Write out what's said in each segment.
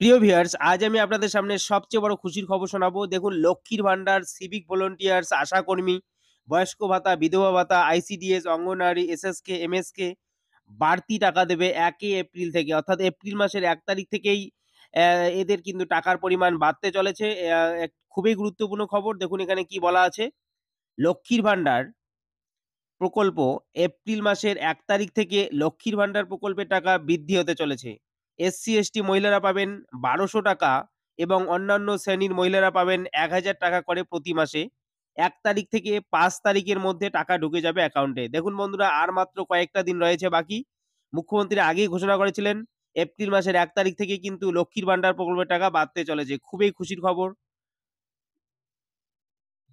প্রিয় ভিউয়ার্স, আজ আমি আপনাদের সামনে সবচেয়ে বড় খুশির খবর শোনাবো। দেখুন, লক্ষ্মীর ভান্ডার, সিভিক ভলান্টিয়ার্স, আশাকর্মী, বয়স্ক ভাতা, বিধবা ভাতা, আইসিডিএস, অঙ্গনওয়াড়ি, এসএসকে, এমএসকে বাড়তি টাকা দেবে ১ এপ্রিল থেকে। অর্থাৎ এপ্রিল মাসের ১ তারিখ থেকেই এদের কিন্তু টাকার পরিমাণ বাড়তে চলেছে। এক খুবই গুরুত্বপূর্ণ খবর। দেখুন এখানে কি বলা আছে। লক্ষ্মীর ভান্ডার প্রকল্প এপ্রিল মাসের ১ তারিখ থেকে লক্ষ্মীর ভান্ডার প্রকল্পের টাকা বৃদ্ধি হতে চলেছে। এসসি/এসটি মহিলারা পাবেন ১২০০ টাকা এবং অন্যান্য শ্রেণীর মহিলারা পাবেন ১,০০০ টাকা করে প্রতি মাসে। ১ তারিখ থেকে ৫ তারিখের মধ্যে টাকা ঢুকে যাবে অ্যাকাউন্টে। দেখুন বন্ধুরা, আর মাত্র কয়েকটা দিন রয়েছে বাকি। মুখ্যমন্ত্রী আগেই ঘোষণা করেছিলেন এপ্রিল মাসের ১ তারিখ থেকে কিন্তু লক্ষ্মীর ভান্ডার প্রকল্পের টাকা বাড়তে চলেছে। খুবই খুশির খবর।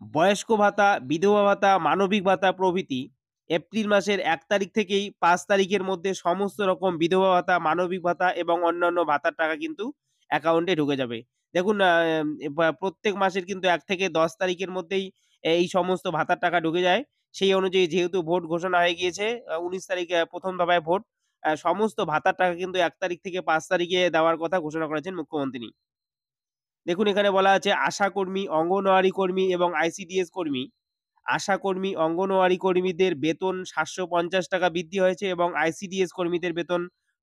বয়স্ক ভাতা, বিধবা ভাতা, মানবিক ভাতা প্রভৃতি এপ্রিল মাসের ১ তারিখ থেকেই ৫ তারিখের মধ্যে সমস্ত রকম বিধবা ভাতা, মানবিক ভাতা এবং অন্যান্য ভাতার টাকা কিন্তু অ্যাকাউন্টে ঢুকে যাবে। দেখুন প্রত্যেক মাসের কিন্তু ১ থেকে ১০ তারিখের মধ্যেই এই সমস্ত ভাতার টাকা ঢুকে যায়। সেই অনুযায়ী যেহেতু ভোট ঘোষণা হয়ে গিয়েছে, ১৯ তারিখে ১ম দফায় ভোট। সমস্ত ভাতার টাকা কিন্তু ১ তারিখ থেকে ৫ তারিখে দেওয়ার কথা ঘোষণা করেছেন মুখ্যমন্ত্রী। দেখুন এখানে বলা আছে আশাকর্মী, অঙ্গনওয়াড়ি কর্মী এবং আইসিডিএস কর্মী। আশাকর্মী, অঙ্গনওয়াড়ি কর্মীদের বেতন ৭৫০ টাকা বৃদ্ধি হয়েছে এবং আইসিডিএস কর্মীদের বেতন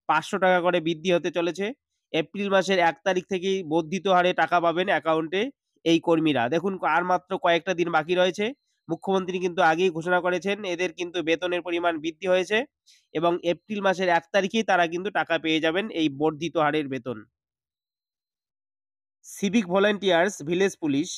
৫০০ টাকা করে বৃদ্ধি হতে চলেছে। এপ্রিল মাসের ১ তারিখ থেকেই বর্ধিত হারে টাকা পাবেন অ্যাকাউন্টে এই কর্মীরা। দেখুন আর মাত্র কয়েকটা দিন বাকি রয়েছে। মুখ্যমন্ত্রী কিন্তু আগেই ঘোষণা করেছেন এদের কিন্তু বেতনের পরিমাণ বৃদ্ধি হয়েছে এবং এপ্রিল মাসের ১ তারিখেই তারা কিন্তু টাকা পেয়ে যাবেন এই বর্ধিত হারের বেতন। Civic volunteers, village police,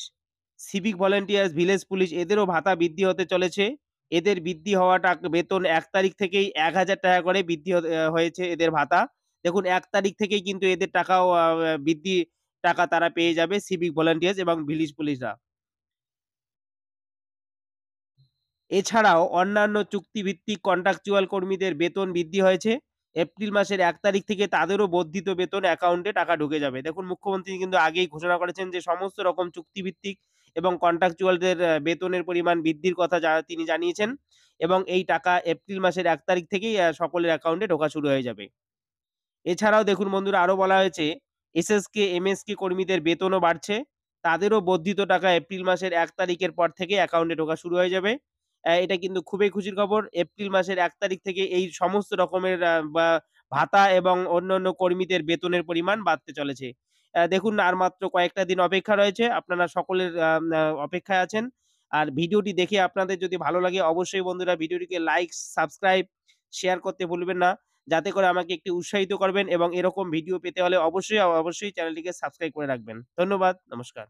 civic volunteers, village police এদেরও ভাতা বৃদ্ধি হতে চলেছে। এদের বৃদ্ধি হওয়া বেতন ১ তারিখ থেকেই ৳১,০০০ করে বৃদ্ধি হয়েছে এদের ভাতা। দেখুন ১ তারিখ থেকেই কিন্তু এদের টাকাও বৃদ্ধি টাকা তারা পেয়ে যাবে সিভিক ভলান্টিয়ার্স এবং ভিলেজ পুলিশরা। এছাড়াও অন্যান্য চুক্তিভিত্তিক কন্ট্রাকচুয়াল কর্মীদের বেতন বৃদ্ধি হয়েছে। এপ্রিল মাসের ১ তারিখ থেকে তাদেরও বর্ধিত বেতন অ্যাকাউন্টে টাকা ঢুকে যাবে। দেখুন মুখ্যমন্ত্রী কিন্তু আগেই ঘোষণা করেছেন যে সমস্ত রকম চুক্তিভিত্তিক এবং কন্ট্রাকচুয়ালদের বেতনের পরিমাণ বৃদ্ধির কথা তিনি জানিয়েছেন এবং এই টাকা এপ্রিল মাসের ১ তারিখ থেকেই সকলের অ্যাকাউন্টে ঢোকা শুরু হয়ে যাবে। এছাড়াও দেখুন বন্ধুরা আরো বলা হয়েছে এসএসকে, এমএসকে কর্মীদের বেতনও বাড়ছে। তাদেরও বর্ধিত টাকা এপ্রিল মাসের ১ তারিখের পর থেকে অ্যাকাউন্টে ঢোকা শুরু হয়ে যাবে। এটা কিন্তু খুবই খুশির খবর। এপ্রিল মাসের ১ তারিখ থেকে এই সমস্ত রকমের বা ভাতা এবং অন্যান্য কর্মীদের বেতনের পরিমাণ বাড়তে চলেছে। দেখুন আর মাত্র কয়েকটা দিন অপেক্ষা রয়েছে। আপনারা সকলের আম আ অপেক্ষায় আছেন। আর ভিডিওটি দেখে আপনাদের যদি ভালো লাগে অবশ্যই বন্ধুরা ভিডিওটিকে লাইক, সাবস্ক্রাইব, শেয়ার করতে ভুলবেন না। যাতে করে আমাকে একটু উৎসাহিত করবেন এবং এরকম ভিডিও পেতে হলে অবশ্যই চ্যানেলটিকে সাবস্ক্রাইব করে রাখবেন। ধন্যবাদ। নমস্কার।